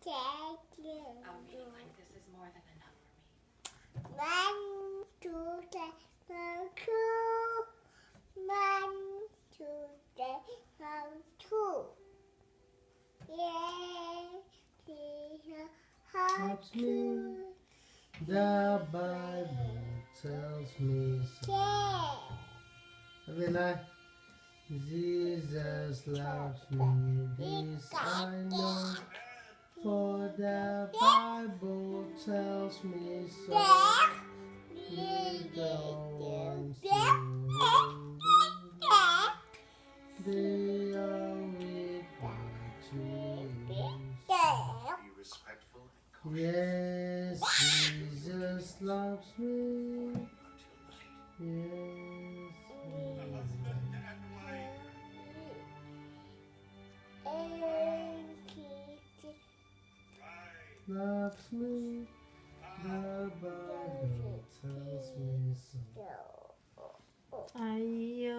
A reading like this is more than enough for me. 1, 2, 3, 2. 1, 2, 3, 2. Yeah, Helps me. The Bible tells me so. Every night, Jesus loves me. This I know, for the Bible tells me so. He don't want to. They are required to. Be respectful and cautious Yes, Jesus loves me. until night. Yes, loves me. The Bible tells me so. 아이요.